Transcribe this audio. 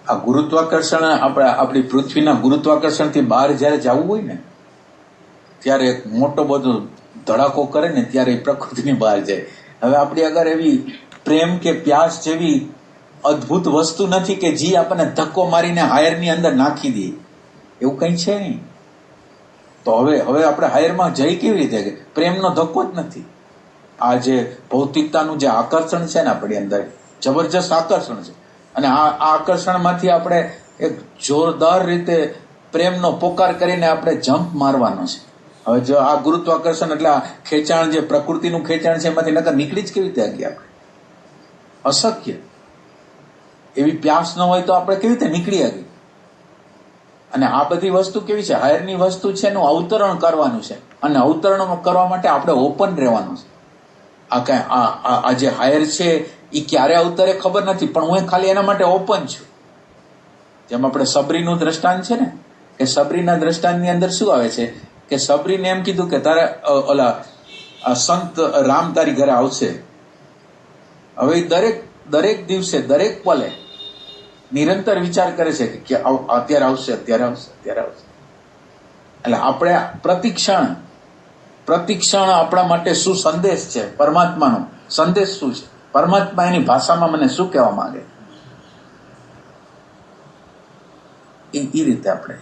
આ ગુરુત્વાકર્ષણ આપણી પૃથ્વીના ગુરુત્વાકર્ષણથી બહાર જ્યારે જવું હોય ને ત્યારે એક મોટો બધો ધડાકો કરે ને ત્યારે પ્રકૃતિની બહાર જાય. હવે આપણી અગર એવી પ્રેમ કે પ્યાસ જેવી અદ્ભુત વસ્તુ નથી કે જે આપણને ધક્કો મારીને હાયરની અંદર નાખી દે, એવું કંઈ છે નહીં. તો હવે આપણે હાયરમાં જઈ કેવી રીતે? પ્રેમનો ધક્કો જ નથી. આ જે ભૌતિકતાનું જે આકર્ષણ છે ને આપણી અંદર, જબરજસ્ત આકર્ષણ છે, અને આ આકર્ષણમાંથી આપણે એક જોરદાર રીતે પ્રેમનો પોકાર કરીને આપણે જમ્પ મારવાનો છે. હવે જો આ ગુરુત્વાકર્ષણ એટલે આ ખેંચાણ, જે પ્રકૃતિનું ખેંચાણ છે, એમાંથી નકર નીકળી જ કેવી રીતે ગયા આપણે? અશક્ય. એવી પ્યાસ ન હોય તો આપણે કેવી રીતે નીકળી આવી? અને આ બધી વસ્તુ કેવી છે? હાયરની વસ્તુ છે, એનું અવતરણ કરવાનું છે, અને અવતરણ કરવા માટે આપણે ઓપન રહેવાનું છે. આ જે હાયર છે એ ક્યારે અવતરે ખબર નથી, પણ હું ખાલી એના માટે ઓપન છું. જેમ આપણે સબરીનું દ્રષ્ટાંત છે ને, કે સબરીના દ્રષ્ટાંતની અંદર શું આવે છે કે સબરીને એમ કીધું કે તારે સંત રામ તારી ઘરે આવશે. હવે દરેક દિવસે, દરેક પલે નિરંતર વિચાર કરે છે કે અત્યારે આવશે, અત્યારે આવશે, અત્યારે આવશે. એટલે આપણે પ્રતિક્ષણ આપણા માટે શું સંદેશ છે? પરમાત્માનો સંદેશ શું છે? પરમાત્મા એની ભાષામાં મને શું કહેવા માંગે? એ રીતે આપણે